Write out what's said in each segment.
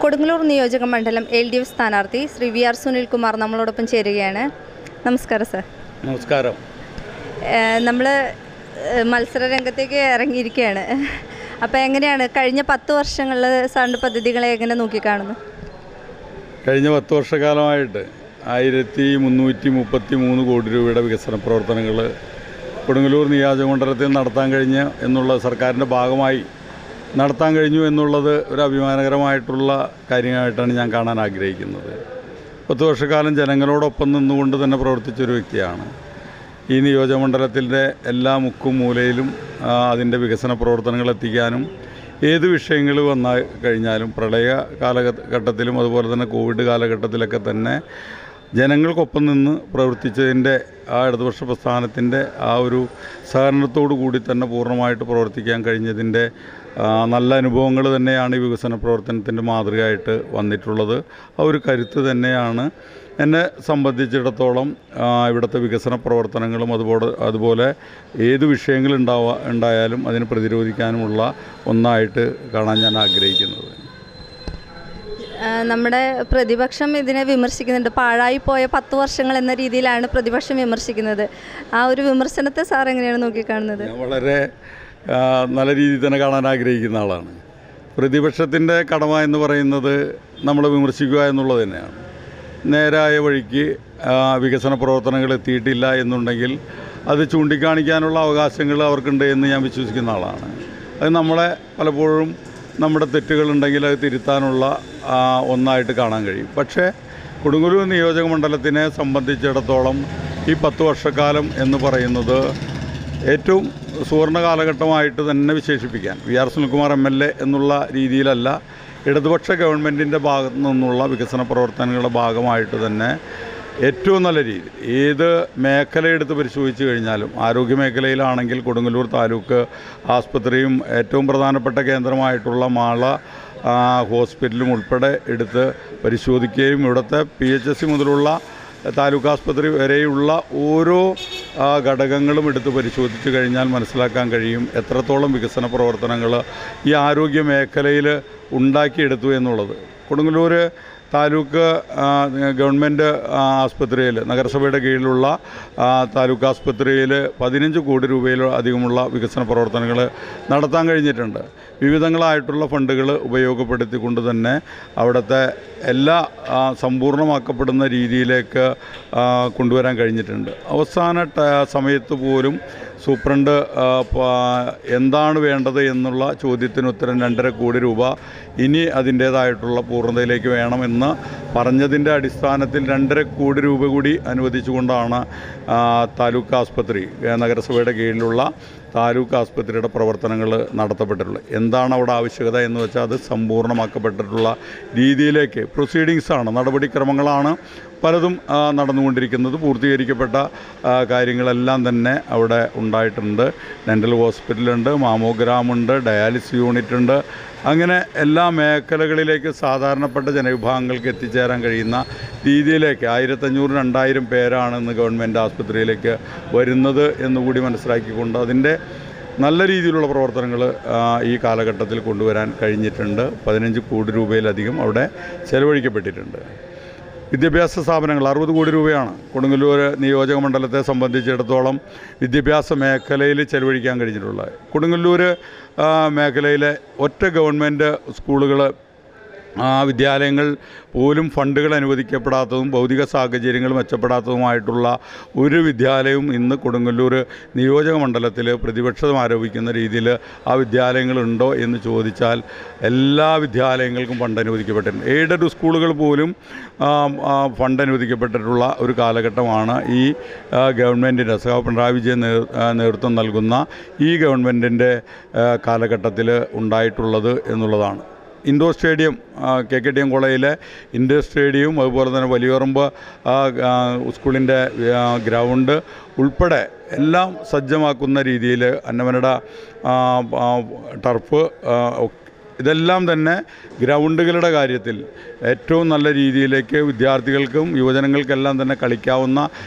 കൊടുങ്ങല്ലൂർ നിയോജക മണ്ഡലം LDF സ്ഥാനാർത്ഥി ശ്രീ VR സുനിൽകുമാർ നമ്മളോടൊപ്പം ചേരുകയാണ്. നമസ്കാരം സർ. നമസ്കാരം. നമ്മൾ മത്സര രംഗത്തേക്ക് ഇറങ്ങിയിരിക്കുകയാണ്. അപ്പോൾ എങ്ങനെയാണ് കഴിഞ്ഞ 10 വർഷങ്ങളിൽ സാറിൻ്റെ പദ്ധതികളെ എങ്ങനെ നോക്കിക്കാണുന്നു? കഴിഞ്ഞ 10 വർഷക്കാലമായിട്ട് 1333 കോടി രൂപയുടെ വികസന പ്രവർത്തനങ്ങൾ കൊടുങ്ങല്ലൂർ നിയോജകമണ്ഡലത്തിൽ നടത്താൻ കഴിഞ്ഞ് എന്നുള്ള സർക്കാരിൻ്റെ ഭാഗമായി നടത്താൻ കഴിഞ്ഞു എന്നുള്ളത് ഒരു അഭിമാനകരമായിട്ടുള്ള കാര്യമായിട്ടാണ് ഞാൻ കാണാൻ ആഗ്രഹിക്കുന്നത്. 10 വർഷക്കാലം ജനങ്ങളോടൊപ്പം നിന്നുകൊണ്ട് തന്നെ പ്രവർത്തിച്ചൊരു വ്യക്തിയാണ്. ഈ നിയോജകമണ്ഡലത്തിൻ്റെ എല്ലാ മുക്കും മൂലയിലും അതിൻ്റെ വികസന പ്രവർത്തനങ്ങൾ എത്തിക്കാനും ഏത് വിഷയങ്ങൾ വന്നു കഴിഞ്ഞാലും പ്രളയ കാലഘട്ടത്തിലും അതുപോലെ തന്നെ കോവിഡ് കാലഘട്ടത്തിലൊക്കെ തന്നെ ജനങ്ങൾക്കൊപ്പം നിന്ന് പ്രവർത്തിച്ചതിൻ്റെ ആ ഇടതുപക്ഷ പ്രസ്ഥാനത്തിൻ്റെ ആ ഒരു സഹകരണത്തോടു കൂടി തന്നെ പൂർണ്ണമായിട്ട് പ്രവർത്തിക്കാൻ കഴിഞ്ഞതിൻ്റെ നല്ല അനുഭവങ്ങൾ തന്നെയാണ് ഈ വികസന പ്രവർത്തനത്തിൻ്റെ മാതൃകയായിട്ട് വന്നിട്ടുള്ളത്. ആ ഒരു കരുത്ത് തന്നെയാണ് എന്നെ സംബന്ധിച്ചിടത്തോളം ഇവിടുത്തെ വികസന പ്രവർത്തനങ്ങളും അതുപോലെ ഏത് വിഷയങ്ങൾ ഉണ്ടായാലും അതിനെ പ്രതിരോധിക്കാനുമുള്ള ഒന്നായിട്ട് കാണാൻ ഞാൻ ആഗ്രഹിക്കുന്നത്. നമ്മുടെ പ്രതിപക്ഷം ഇതിനെ വിമർശിക്കുന്നുണ്ട്. പാഴായി പോയ 10 വർഷങ്ങൾ എന്ന രീതിയിലാണ് പ്രതിപക്ഷം വിമർശിക്കുന്നത്. ആ ഒരു വിമർശനത്തെ സാർ എങ്ങനെയാണ് നോക്കിക്കാണുന്നത്? വളരെ നല്ല രീതിയിൽ തന്നെ കാണാൻ ആഗ്രഹിക്കുന്ന ആളാണ്. പ്രതിപക്ഷത്തിൻ്റെ കടമ എന്ന് പറയുന്നത് നമ്മളെ വിമർശിക്കുക എന്നുള്ളത് തന്നെയാണ്. നേരായ വഴിക്ക് വികസന പ്രവർത്തനങ്ങൾ എത്തിയിട്ടില്ല എന്നുണ്ടെങ്കിൽ അത് ചൂണ്ടിക്കാണിക്കാനുള്ള അവകാശങ്ങൾ അവർക്കുണ്ട് എന്ന് ഞാൻ വിശ്വസിക്കുന്ന ആളാണ്. അത് നമ്മളെ പലപ്പോഴും നമ്മുടെ തെറ്റുകളുണ്ടെങ്കിൽ അത് തിരുത്താനുള്ള ഒന്നായിട്ട് കാണാൻ കഴിയും. പക്ഷേ കൊടുങ്ങല്ലൂർ നിയോജക മണ്ഡലത്തിനെ സംബന്ധിച്ചിടത്തോളം ഈ 10 വർഷക്കാലം എന്ന് പറയുന്നത് ഏറ്റവും സുവർണ്ണ കാലഘട്ടമായിട്ട് തന്നെ വിശേഷിപ്പിക്കാൻ VR സുനിൽകുമാർ MLA എന്നുള്ള രീതിയിലല്ല, ഇടതുപക്ഷ ഗവൺമെൻറ്റിൻ്റെ ഭാഗത്തു നിന്നുള്ള വികസന പ്രവർത്തനങ്ങളുടെ ഭാഗമായിട്ട് തന്നെ ഏറ്റവും നല്ല രീതി ഏത് മേഖലയെടുത്ത് പരിശോധിച്ച് കഴിഞ്ഞാലും ആരോഗ്യ മേഖലയിലാണെങ്കിൽ കൊടുങ്ങല്ലൂർ താലൂക്ക് ആസ്പത്രിയും ഏറ്റവും പ്രധാനപ്പെട്ട കേന്ദ്രമായിട്ടുള്ള മാള ഹോസ്പിറ്റലും ഉൾപ്പെടെ എടുത്ത് പരിശോധിക്കുകയും ഇവിടുത്തെ PHC മുതലുള്ള താലൂക്ക് ആസ്പത്രി വരെയുള്ള ഓരോ ഘടകങ്ങളും എടുത്ത് പരിശോധിച്ച് കഴിഞ്ഞാൽ മനസ്സിലാക്കാൻ കഴിയും എത്രത്തോളം വികസന പ്രവർത്തനങ്ങൾ ഈ ആരോഗ്യ മേഖലയിൽ ഉണ്ടാക്കിയെടുത്തു എന്നുള്ളത്. കൊടുങ്ങല്ലൂർ താലൂക്ക് ഗവൺമെൻറ് ആസ്പത്രിയിൽ നഗരസഭയുടെ കീഴിലുള്ള താലൂക്ക് ആസ്പത്രിയിൽ 15 കോടി രൂപയിൽ അധികമുള്ള വികസന പ്രവർത്തനങ്ങൾ നടത്താൻ കഴിഞ്ഞിട്ടുണ്ട്. വിവിധങ്ങളായിട്ടുള്ള ഫണ്ടുകൾ ഉപയോഗപ്പെടുത്തിക്കൊണ്ട് തന്നെ അവിടുത്തെ എല്ലാ സമ്പൂർണ്ണമാക്കപ്പെടുന്ന രീതിയിലേക്ക് കൊണ്ടുവരാൻ കഴിഞ്ഞിട്ടുണ്ട്. അവസാന സമയത്ത് പോലും സൂപ്രണ്ട് എന്താണ് വേണ്ടത് എന്നുള്ള ചോദ്യത്തിന് ഉത്തരം 2.5 കോടി രൂപ ഇനി അതിൻ്റേതായിട്ടുള്ള പൂർണ്ണതയിലേക്ക് വേണമെന്ന് പറഞ്ഞതിൻ്റെ അടിസ്ഥാനത്തിൽ 2.5 കോടി രൂപ കൂടി അനുവദിച്ചുകൊണ്ടാണ് താലൂക്ക് ആസ്പത്രി നഗരസഭയുടെ കീഴിലുള്ള താലൂക്ക് ആസ്പത്രിയുടെ പ്രവർത്തനങ്ങൾ നടത്തപ്പെട്ടിട്ടുള്ളത്. എന്താണ് അവിടെ ആവശ്യകത എന്ന് വെച്ചാൽ അത് സമ്പൂർണ്ണമാക്കപ്പെട്ടിട്ടുള്ള രീതിയിലേക്ക് പ്രൊസീഡിങ്സാണ്, നടപടിക്രമങ്ങളാണ് പലതും നടന്നുകൊണ്ടിരിക്കുന്നത്. പൂർത്തീകരിക്കപ്പെട്ട കാര്യങ്ങളെല്ലാം തന്നെ അവിടെ ഉണ്ടായിട്ടുണ്ട്. ഡെൻ്റൽ ഹോസ്പിറ്റലുണ്ട്, മാമോഗ്രാമുണ്ട്, ഡയാലിസിസ് യൂണിറ്റ് ഉണ്ട്. അങ്ങനെ എല്ലാ മേഖലകളിലേക്ക് സാധാരണപ്പെട്ട ജനവിഭാഗങ്ങൾക്ക് എത്തിച്ചേരാൻ കഴിയുന്ന രീതിയിലേക്ക് 1500-2000 പേരാണ് ഇന്ന് ഗവൺമെൻറ് ആസ്പത്രിയിലേക്ക് വരുന്നത് എന്നുകൂടി മനസ്സിലാക്കിക്കൊണ്ട് അതിൻ്റെ നല്ല രീതിയിലുള്ള പ്രവർത്തനങ്ങൾ ഈ കാലഘട്ടത്തിൽ കൊണ്ടുവരാൻ കഴിഞ്ഞിട്ടുണ്ട്. 15 കോടി രൂപയിലധികം അവിടെ ചെലവഴിക്കപ്പെട്ടിട്ടുണ്ട്. വിദ്യാഭ്യാസ സ്ഥാപനങ്ങൾ 60 കോടി രൂപയാണ് കൊടുങ്ങല്ലൂർ നിയോജക മണ്ഡലത്തെ സംബന്ധിച്ചിടത്തോളം വിദ്യാഭ്യാസ മേഖലയിൽ ചെലവഴിക്കാൻ കഴിഞ്ഞിട്ടുള്ളത്. കൊടുങ്ങല്ലൂർ മേഖലയിലെ ഒറ്റ ഗവൺമെൻറ് സ്കൂളുകൾ വിദ്യാലയങ്ങൾ പോലും ഫണ്ടുകൾ അനുവദിക്കപ്പെടാത്തതും ഭൗതിക സാഹചര്യങ്ങൾ മെച്ചപ്പെടാത്തതുമായിട്ടുള്ള ഒരു വിദ്യാലയവും ഇന്ന് കൊടുങ്ങല്ലൂർ നിയോജക മണ്ഡലത്തിൽ പ്രതിപക്ഷം ആരോപിക്കുന്ന രീതിയിൽ ആ വിദ്യാലയങ്ങളുണ്ടോ എന്ന് ചോദിച്ചാൽ എല്ലാ വിദ്യാലയങ്ങൾക്കും ഫണ്ട് അനുവദിക്കപ്പെട്ടിട്ടുണ്ട്. എയ്ഡഡ് സ്കൂളുകൾ പോലും ഫണ്ട് അനുവദിക്കപ്പെട്ടിട്ടുള്ള ഒരു കാലഘട്ടമാണ് ഈ ഗവൺമെൻറ്റിൻ്റെ പിണറായി വിജയൻ നേതൃത്വം നൽകുന്ന ഈ ഗവൺമെൻറ്റിൻ്റെ കാലഘട്ടത്തിൽ ഉണ്ടായിട്ടുള്ളത് എന്നുള്ളതാണ്. ഇൻഡോർ സ്റ്റേഡിയം KKTM കോളേജിലെ ഇൻഡോർ സ്റ്റേഡിയവും അതുപോലെ തന്നെ വലിയറമ്പ് സ്കൂളിൻ്റെ ഗ്രൗണ്ട് ഉൾപ്പെടെ എല്ലാം സജ്ജമാക്കുന്ന രീതിയിൽ അന്നമനട ടർഫ് ഇതെല്ലാം തന്നെ ഗ്രൗണ്ടുകളുടെ കാര്യത്തിൽ ഏറ്റവും നല്ല രീതിയിലേക്ക് വിദ്യാർത്ഥികൾക്കും യുവജനങ്ങൾക്കെല്ലാം തന്നെ കളിക്കാവുന്ന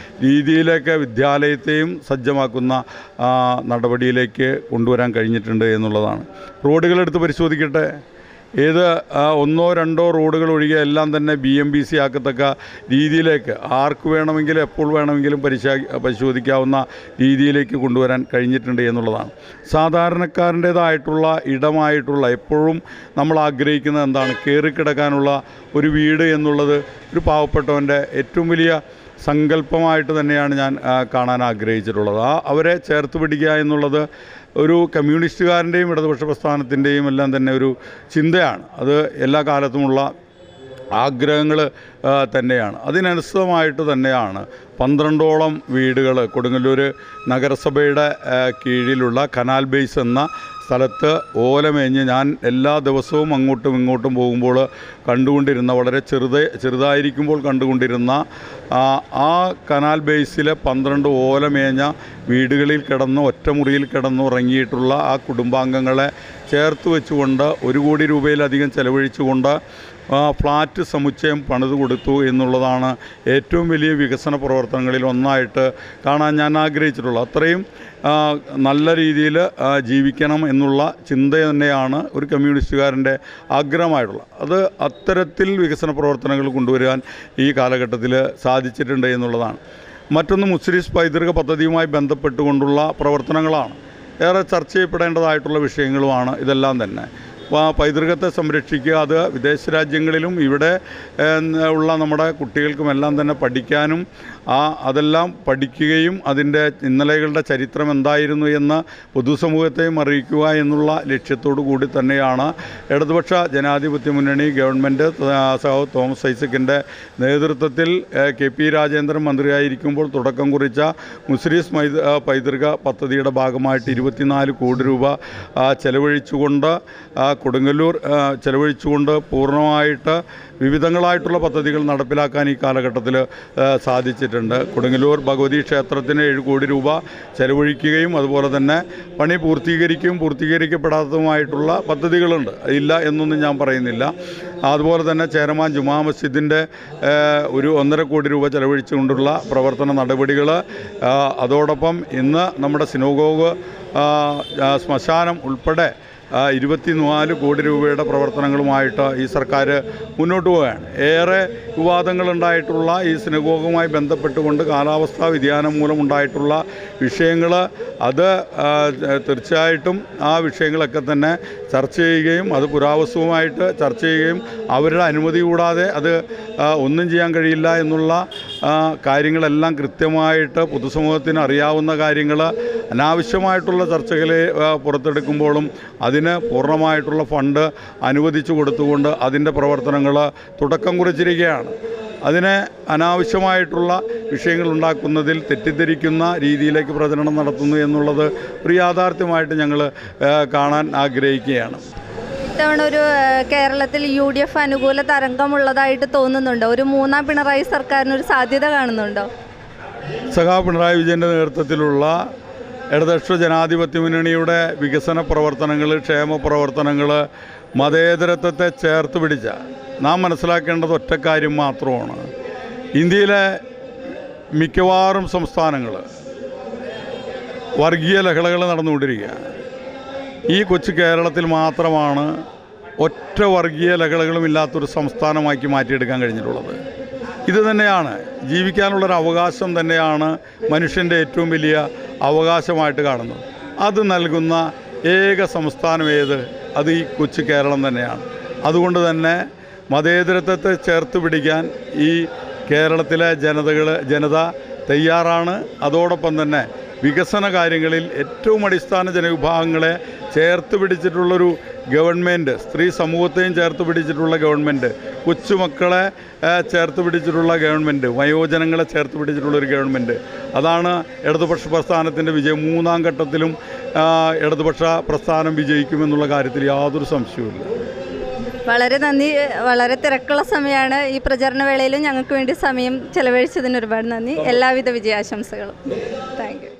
രീതിയിലേക്ക് വിദ്യാലയത്തെയും സജ്ജമാക്കുന്ന നടപടിയിലേക്ക് കൊണ്ടുവരാൻ കഴിഞ്ഞിട്ടുണ്ട് എന്നുള്ളതാണ്. റോഡുകളെടുത്ത് പരിശോധിക്കട്ടെ, ഒന്നോ രണ്ടോ റോഡുകൾ ഒഴികെ എല്ലാം തന്നെ BMBC ആക്കത്തക്ക രീതിയിലേക്ക് ആർക്ക് വേണമെങ്കിലും എപ്പോൾ വേണമെങ്കിലും പരിശോധിക്കാവുന്ന രീതിയിലേക്ക് കൊണ്ടുവരാൻ കഴിഞ്ഞിട്ടുണ്ട് എന്നുള്ളതാണ്. സാധാരണക്കാരൻ്റേതായിട്ടുള്ള ഇടമായിട്ടുള്ള എപ്പോഴും നമ്മൾ ആഗ്രഹിക്കുന്നത് എന്താണ്? കയറിക്കിടക്കാനുള്ള ഒരു വീട് എന്നുള്ളത് ഒരു പാവപ്പെട്ടവൻ്റെ ഏറ്റവും വലിയ സങ്കല്പമായിട്ട് തന്നെയാണ് ഞാൻ കാണാൻ ആഗ്രഹിച്ചിട്ടുള്ളത്. അവരെ ചേർത്ത് പിടിക്കുക എന്നുള്ളത് ഒരു കമ്മ്യൂണിസ്റ്റുകാരൻ്റെയും ഇടതുപക്ഷ പ്രസ്ഥാനത്തിൻ്റെയും എല്ലാം തന്നെ ഒരു ചിന്തയാണ്. അത് എല്ലാ കാലത്തുമുള്ള ആഗ്രഹങ്ങൾ തന്നെയാണ്. അതിനനുസൃതമായിട്ട് തന്നെയാണ് 12ഓളം വീടുകൾ കൊടുങ്ങല്ലൂർ നഗരസഭയുടെ കീഴിലുള്ള കനാൽ ബേസ് എന്ന സ്ഥലത്ത് ഓലമേഞ്ഞ് ഞാൻ എല്ലാ ദിവസവും അങ്ങോട്ടും ഇങ്ങോട്ടും പോകുമ്പോൾ കണ്ടുകൊണ്ടിരുന്ന, വളരെ ചെറുതായിരിക്കുമ്പോൾ കണ്ടുകൊണ്ടിരുന്ന ആ കനാൽ ബേസിലെ 12 ഓലമേഞ്ഞ വീടുകളിൽ കിടന്ന് ഒറ്റമുറിയിൽ കിടന്നുറങ്ങിയിട്ടുള്ള ആ കുടുംബാംഗങ്ങളെ ചേർത്ത് വെച്ചുകൊണ്ട് 1 കോടി രൂപയിലധികം ചെലവഴിച്ചുകൊണ്ട് ഫ്ലാറ്റ് സമുച്ചയം പണിത് കൊടുത്തു എന്നുള്ളതാണ് ഏറ്റവും വലിയ വികസന പ്രവർത്തനങ്ങളിൽ ഒന്നായിട്ട് കാണാൻ ഞാൻ ആഗ്രഹിച്ചിട്ടുള്ളത്. അത്രയും നല്ല രീതിയിൽ ജീവിക്കണം എന്നുള്ള ചിന്ത തന്നെയാണ് ഒരു കമ്മ്യൂണിസ്റ്റുകാരൻ്റെ ആഗ്രഹമായിട്ടുള്ളത്. അത് അത്തരത്തിൽ വികസന പ്രവർത്തനങ്ങൾ കൊണ്ടുവരാൻ ഈ കാലഘട്ടത്തിൽ സാധിച്ചിട്ടുണ്ട് എന്നുള്ളതാണ്. മറ്റൊന്ന് മുസ്ലിം പൈതൃക പദ്ധതിയുമായി ബന്ധപ്പെട്ടുകൊണ്ടുള്ള പ്രവർത്തനങ്ങളാണ്. ഏറെ ചർച്ച ചെയ്യപ്പെടേണ്ടതായിട്ടുള്ള വിഷയങ്ങളുമാണ് ഇതെല്ലാം തന്നെ. പൈതൃകത്തെ സംരക്ഷിക്കുക, അത് വിദേശ രാജ്യങ്ങളിലും ഇവിടെ ഉള്ള നമ്മുടെ കുട്ടികൾക്കുമെല്ലാം തന്നെ പഠിക്കാനും അതെല്ലാം പഠിക്കുകയും അതിൻ്റെ ഇന്നലെകളുടെ ചരിത്രം എന്തായിരുന്നു എന്ന് പൊതുസമൂഹത്തെയും അറിയിക്കുക എന്നുള്ള ലക്ഷ്യത്തോടു കൂടി തന്നെയാണ് ഇടതുപക്ഷ ജനാധിപത്യ മുന്നണി ഗവൺമെൻറ് തോമസ് ഐസക്കിൻ്റെ നേതൃത്വത്തിൽ KP രാജേന്ദ്രൻ മന്ത്രിയായിരിക്കുമ്പോൾ തുടക്കം കുറിച്ച മുസ്ലിം പൈതൃക പദ്ധതിയുടെ ഭാഗമായിട്ട് 24 കോടി രൂപ ചെലവഴിച്ചുകൊണ്ട് കൊടുങ്ങല്ലൂർ പൂർണ്ണമായിട്ട് വിവിധങ്ങളായിട്ടുള്ള പദ്ധതികൾ നടപ്പിലാക്കാൻ ഈ കാലഘട്ടത്തിൽ സാധിച്ചിട്ടുണ്ട്. കൊടുങ്ങല്ലൂർ ഭഗവതി ക്ഷേത്രത്തിന് 7 കോടി രൂപ ചെലവഴിക്കുകയും അതുപോലെ തന്നെ പണി പൂർത്തീകരിക്കപ്പെടാത്തതുമായിട്ടുള്ള പദ്ധതികളുണ്ട്, ഇല്ല എന്നൊന്നും ഞാൻ പറയുന്നില്ല. അതുപോലെ തന്നെ ചേരമാൻ ജുമാ മസ്ജിദിൻ്റെ ഒരു 1.5 കോടി രൂപ ചെലവഴിച്ചുകൊണ്ടുള്ള പ്രവർത്തന നടപടികൾ, അതോടൊപ്പം ഇന്ന് നമ്മുടെ സിനഗോഗ് ശ്മശാനം ഉൾപ്പെടെ 24 കോടി രൂപയുടെ പ്രവർത്തനങ്ങളുമായിട്ട് ഈ സർക്കാർ മുന്നോട്ട് പോവുകയാണ്. ഏറെ വിവാദങ്ങളുണ്ടായിട്ടുള്ള ഈ സിനഗോഗുമായി ബന്ധപ്പെട്ടുകൊണ്ട് കാലാവസ്ഥാ വ്യതിയാനം മൂലമുണ്ടായിട്ടുള്ള വിഷയങ്ങൾ, അത് തീർച്ചയായിട്ടും ആ വിഷയങ്ങളൊക്കെ തന്നെ ചർച്ച ചെയ്യുകയും അത് പുരാവസ്തുവുമായിട്ട് ചർച്ച ചെയ്യുകയും അവരുടെ അനുമതി കൂടാതെ അത് ഒന്നും ചെയ്യാൻ കഴിയില്ല എന്നുള്ള കാര്യങ്ങളെല്ലാം കൃത്യമായിട്ട് പൊതുസമൂഹത്തിന് അറിയാവുന്ന കാര്യങ്ങൾ അനാവശ്യമായിട്ടുള്ള ചർച്ചകളെ പുറത്തെടുക്കുമ്പോഴും അതിന് പൂർണ്ണമായിട്ടുള്ള ഫണ്ട് അനുവദിച്ചു കൊടുത്തുകൊണ്ട് അതിൻ്റെ പ്രവർത്തനങ്ങൾ തുടക്കം കുറിച്ചിരിക്കുകയാണ്. അതിനെ അനാവശ്യമായിട്ടുള്ള വിഷയങ്ങൾ ഉണ്ടാക്കുന്നതിൽ തെറ്റിദ്ധരിക്കുന്ന രീതിയിലേക്ക് പ്രചരണം നടത്തുന്നു എന്നുള്ളത് ഒരു യാഥാർത്ഥ്യമായിട്ട് ഞങ്ങൾ കാണാൻ ആഗ്രഹിക്കുകയാണ്. ഇത്തവണ ഒരു കേരളത്തിൽ UDF അനുകൂല തരംഗമുള്ളതായിട്ട് തോന്നുന്നുണ്ടോ? ഒരു 3ാം പിണറായി സർക്കാരിനൊരു സാധ്യത കാണുന്നുണ്ടോ? സഖാവ് പിണറായി വിജയൻ്റെ നേതൃത്വത്തിലുള്ള ഇടതുപക്ഷ ജനാധിപത്യ മുന്നണിയുടെ വികസന പ്രവർത്തനങ്ങൾ, ക്ഷേമ പ്രവർത്തനങ്ങൾ, മതേതരത്വത്തെ ചേർത്ത് പിടിച്ച നാം മനസ്സിലാക്കേണ്ടത് ഒറ്റക്കാര്യം മാത്രമാണ്. ഇന്ത്യയിലെ മിക്കവാറും സംസ്ഥാനങ്ങൾ വർഗീയ ലഹളകൾ നടന്നുകൊണ്ടിരിക്കുക. ഈ കൊച്ചു കേരളത്തിൽ മാത്രമാണ് ഒറ്റ വർഗീയ ലഹളകളും ഇല്ലാത്തൊരു സംസ്ഥാനമാക്കി മാറ്റിയെടുക്കാൻ കഴിഞ്ഞിട്ടുള്ളത്. ഇത് തന്നെയാണ് ജീവിക്കാനുള്ളൊരു അവകാശം തന്നെയാണ് മനുഷ്യൻ്റെ ഏറ്റവും വലിയ അവകാശമായിട്ട് കാണുന്നത്. അത് നൽകുന്ന ഏക സംസ്ഥാനം ഏത്? അത് ഈ കൊച്ചു കേരളം തന്നെയാണ്. അതുകൊണ്ട് തന്നെ മതേതരത്വത്തെ ചേർത്ത് പിടിക്കാൻ ഈ കേരളത്തിലെ ജനത തയ്യാറാണ്. അതോടൊപ്പം തന്നെ വികസന കാര്യങ്ങളിൽ ഏറ്റവും അടിസ്ഥാന ജനവിഭാഗങ്ങളെ ചേർത്ത് പിടിച്ചിട്ടുള്ളൊരു ഗവൺമെൻറ്, സ്ത്രീ സമൂഹത്തെയും ചേർത്ത് പിടിച്ചിട്ടുള്ള ഗവൺമെൻറ്, കൊച്ചുമക്കളെ ചേർത്ത് പിടിച്ചിട്ടുള്ള ഗവൺമെൻറ്, വയോജനങ്ങളെ ചേർത്ത് പിടിച്ചിട്ടുള്ളൊരു ഗവൺമെൻറ്, അതാണ് ഇടതുപക്ഷ പ്രസ്ഥാനത്തിൻ്റെ വിജയം. 3ാം ഘട്ടത്തിലും ഇടതുപക്ഷ പ്രസ്ഥാനം വിജയിക്കുമെന്നുള്ള കാര്യത്തിൽ യാതൊരു സംശയവുമില്ല. വളരെ നന്ദി. വളരെ തിരക്കുള്ള സമയമാണ്. ഈ പ്രചരണ വേളയിലും ഞങ്ങൾക്ക് വേണ്ടി സമയം ചെലവഴിച്ചതിന് ഒരുപാട് നന്ദി. എല്ലാവിധ വിജയാശംസകളും. Thank you.